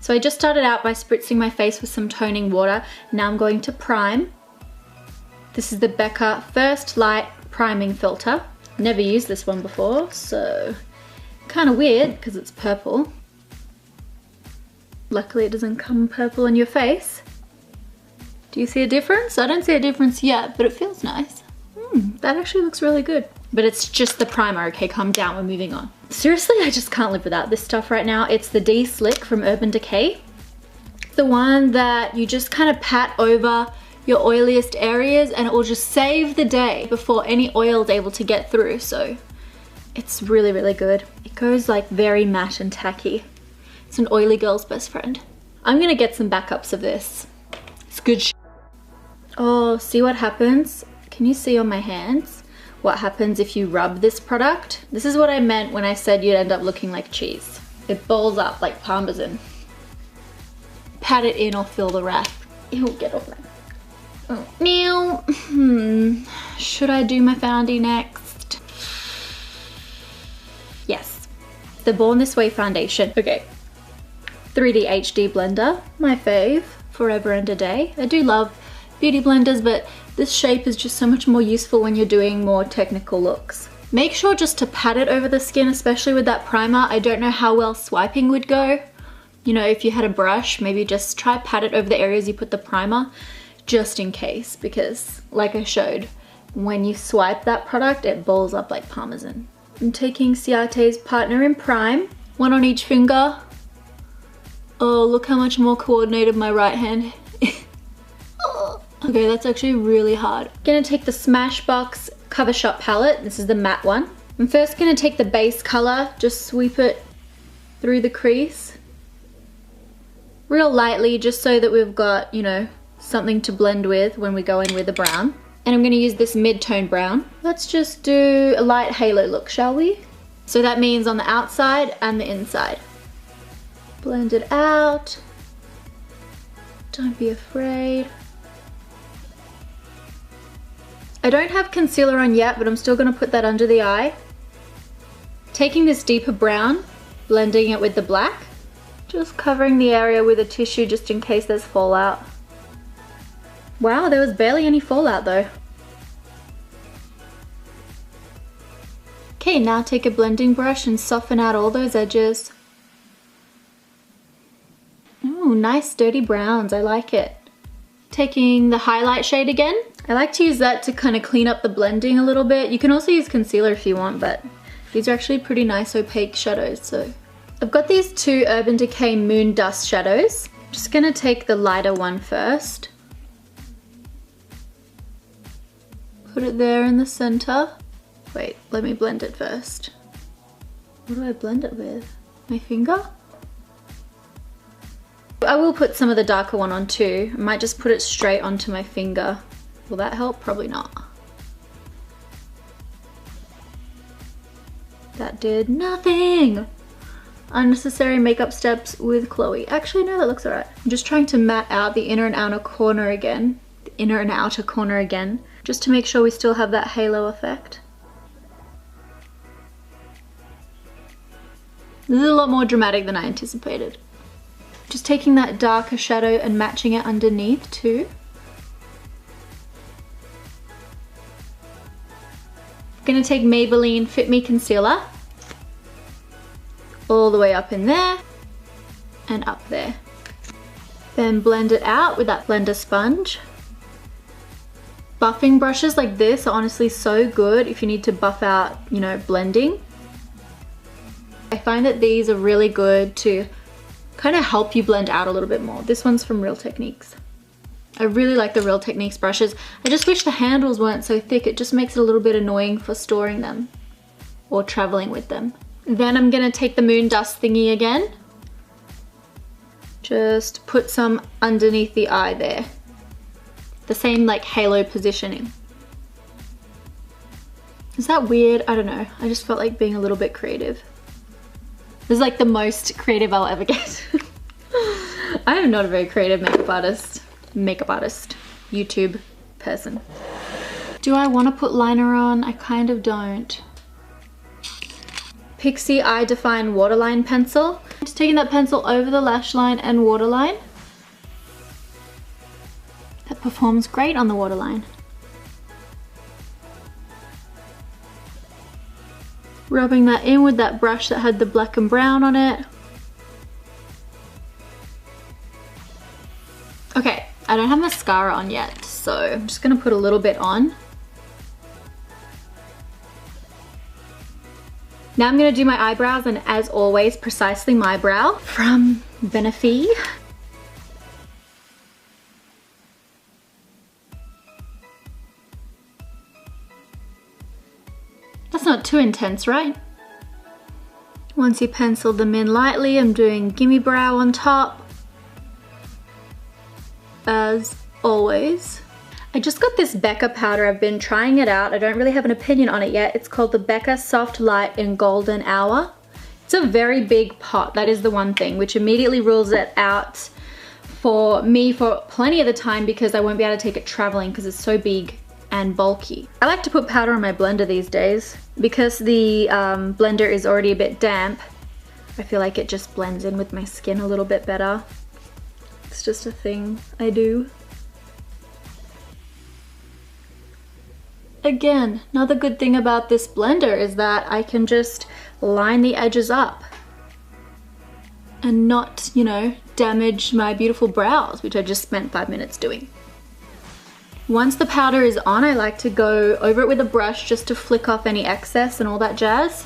So I just started out by spritzing my face with some toning water. Now I'm going to prime. This is the Becca First Light Priming Filter. Never used this one before, so kind of weird because it's purple. Luckily it doesn't come purple on your face. Do you see a difference? I don't see a difference yet, but it feels nice. That actually looks really good. But it's just the primer, okay? Calm down, we're moving on. Seriously, I just can't live without this stuff right now. It's the De-Slick from Urban Decay. The one that you just kind of pat over your oiliest areas and it will just save the day before any oil is able to get through. So it's really, really good. It goes like very matte and tacky. It's an oily girl's best friend. I'm gonna get some backups of this. It's good shit. Oh, see what happens? Can you see on my hands what happens if you rub this product? This is what I meant when I said you'd end up looking like cheese. It balls up like parmesan. Pat it in or fill the wrap. Ew, get off that. Oh. Now, should I do my foundie next? Yes, the Born This Way foundation. Okay, 3D HD blender, my fave, forever and a day. I do love beauty blenders, but this shape is just so much more useful when you're doing more technical looks. Make sure just to pat it over the skin, especially with that primer. I don't know how well swiping would go. You know, if you had a brush, maybe just try pat it over the areas you put the primer, just in case, because like I showed, when you swipe that product, it balls up like parmesan. I'm taking Ciate's Partner in Prime, one on each finger. Oh, look how much more coordinated my right hand. Okay, that's actually really hard. I'm gonna take the Smashbox Covershot palette. This is the matte one. I'm first gonna take the base color, just sweep it through the crease. Real lightly, just so that we've got, you know, something to blend with when we go in with the brown. And I'm gonna use this mid-tone brown. Let's just do a light halo look, shall we? So that means on the outside and the inside. Blend it out. Don't be afraid. I don't have concealer on yet, but I'm still gonna put that under the eye. Taking this deeper brown, blending it with the black, just covering the area with a tissue just in case there's fallout. Wow, there was barely any fallout though. Okay, now take a blending brush and soften out all those edges. Ooh, nice dirty browns, I like it. Taking the highlight shade again. I like to use that to kind of clean up the blending a little bit. You can also use concealer if you want, but these are actually pretty nice opaque shadows. So I've got these two Urban Decay Moon Dust shadows. I'm just gonna take the lighter one first. Put it there in the center. Wait, let me blend it first. What do I blend it with? My finger? I will put some of the darker one on too. I might just put it straight onto my finger. Will that help? Probably not. That did nothing! Unnecessary makeup steps with Chloe. Actually, no, that looks alright. I'm just trying to matte out the inner and outer corner again. The inner and outer corner again. Just to make sure we still have that halo effect. This is a lot more dramatic than I anticipated. Just taking that darker shadow and matching it underneath too. I'm gonna take Maybelline Fit Me Concealer. All the way up in there and up there. Then blend it out with that blender sponge. Buffing brushes like this are honestly so good if you need to buff out, you know, blending. I find that these are really good to kind of help you blend out a little bit more. This one's from Real Techniques. I really like the Real Techniques brushes. I just wish the handles weren't so thick. It just makes it a little bit annoying for storing them or traveling with them. Then I'm gonna take the Moon Dust thingy again. Just put some underneath the eye there. The same like halo positioning. Is that weird? I don't know. I just felt like being a little bit creative. This is like the most creative I'll ever get. I am not a very creative makeup artist, YouTube person. Do I want to put liner on? I kind of don't. Pixie Eye Define Waterline Pencil. Just taking that pencil over the lash line and waterline. That performs great on the waterline. Rubbing that in with that brush that had the black and brown on it. Okay, I don't have mascara on yet, so I'm just gonna put a little bit on. Now I'm gonna do my eyebrows, and as always, precisely my brow from Benefit. That's not too intense, right? Once you pencil them in lightly, I'm doing gimme brow on top. As always. I just got this Becca powder. I've been trying it out. I don't really have an opinion on it yet. It's called the Becca Soft Light in Golden Hour. It's a very big pot. That is the one thing, which immediately rules it out for me for plenty of the time because I won't be able to take it traveling because it's so big and bulky. I like to put powder on my blender these days because the blender is already a bit damp. I feel like it just blends in with my skin a little bit better. It's just a thing I do. Again, another good thing about this blender is that I can just line the edges up and not, you know, damage my beautiful brows, which I just spent 5 minutes doing. Once the powder is on, I like to go over it with a brush just to flick off any excess and all that jazz.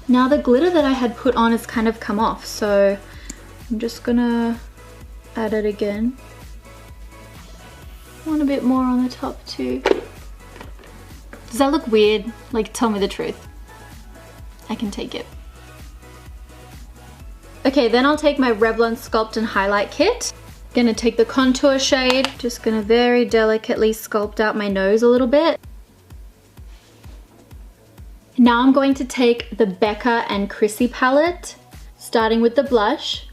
Now the glitter that I had put on has kind of come off, so I'm just gonna add it again. Want a bit more on the top too. Does that look weird? Like, tell me the truth. I can take it. Okay, then I'll take my Revlon Sculpt and Highlight Kit. Gonna take the contour shade, just gonna very delicately sculpt out my nose a little bit. Now I'm going to take the Becca and Chrissy palette, starting with the blush.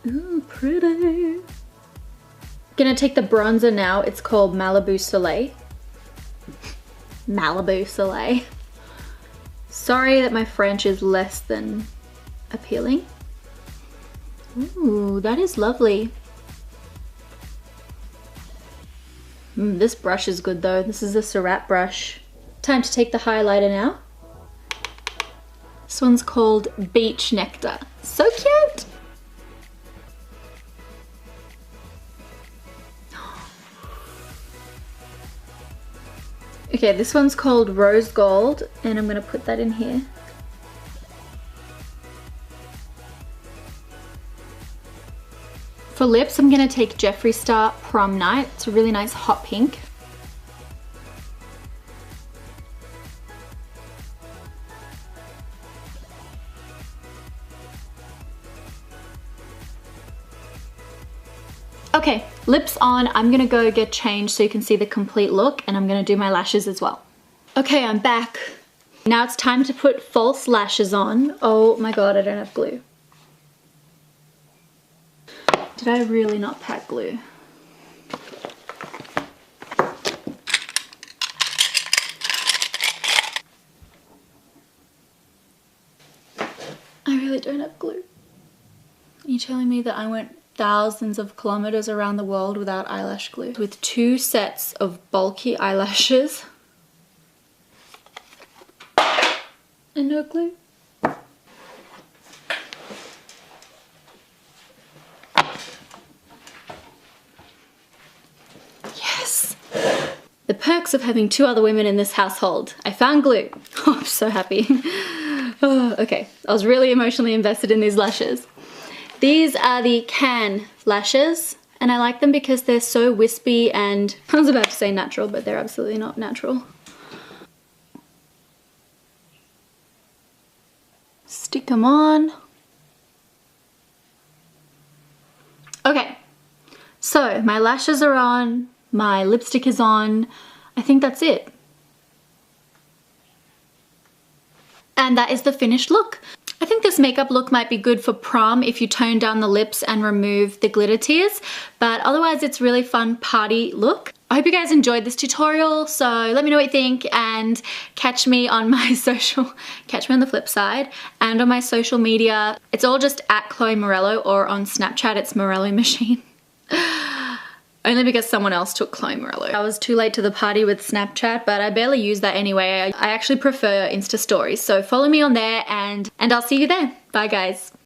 Ooh, pretty. Gonna take the bronzer now. It's called Malibu Soleil. Malibu Soleil. Sorry that my French is less than appealing. Ooh, that is lovely. This brush is good though. This is a Surratt brush. Time to take the highlighter now. This one's called Beach Nectar. So cute! Okay, this one's called Rose Gold, and I'm gonna put that in here. For lips, I'm gonna take Jeffree Star Prom Night. It's a really nice hot pink. Okay, lips on. I'm gonna go get changed so you can see the complete look, and I'm gonna do my lashes as well. Okay, I'm back. Now it's time to put false lashes on. Oh my god, I don't have glue. Did I really not pack glue? I really don't have glue. Are you telling me that I went thousands of kilometers around the world without eyelash glue? With 2 sets of bulky eyelashes and no glue? Yes! The perks of having 2 other women in this household. I found glue. Oh, I'm so happy. Oh, okay, I was really emotionally invested in these lashes. These are the Can lashes, and I like them because they're so wispy and, I was about to say natural, but they're absolutely not natural. Stick them on. Okay, so my lashes are on, my lipstick is on. I think that's it. And that is the finished look. I think this makeup look might be good for prom if you tone down the lips and remove the glitter tears, but otherwise it's really fun party look. I hope you guys enjoyed this tutorial, so let me know what you think and catch me on my catch me on the flip side and on my social media. It's all just at Chloe Morello, or on Snapchat it's Morello Machine. Only because someone else took Chloe Morello. I was too late to the party with Snapchat, but I barely use that anyway. I actually prefer Insta stories, so follow me on there and I'll see you there. Bye guys.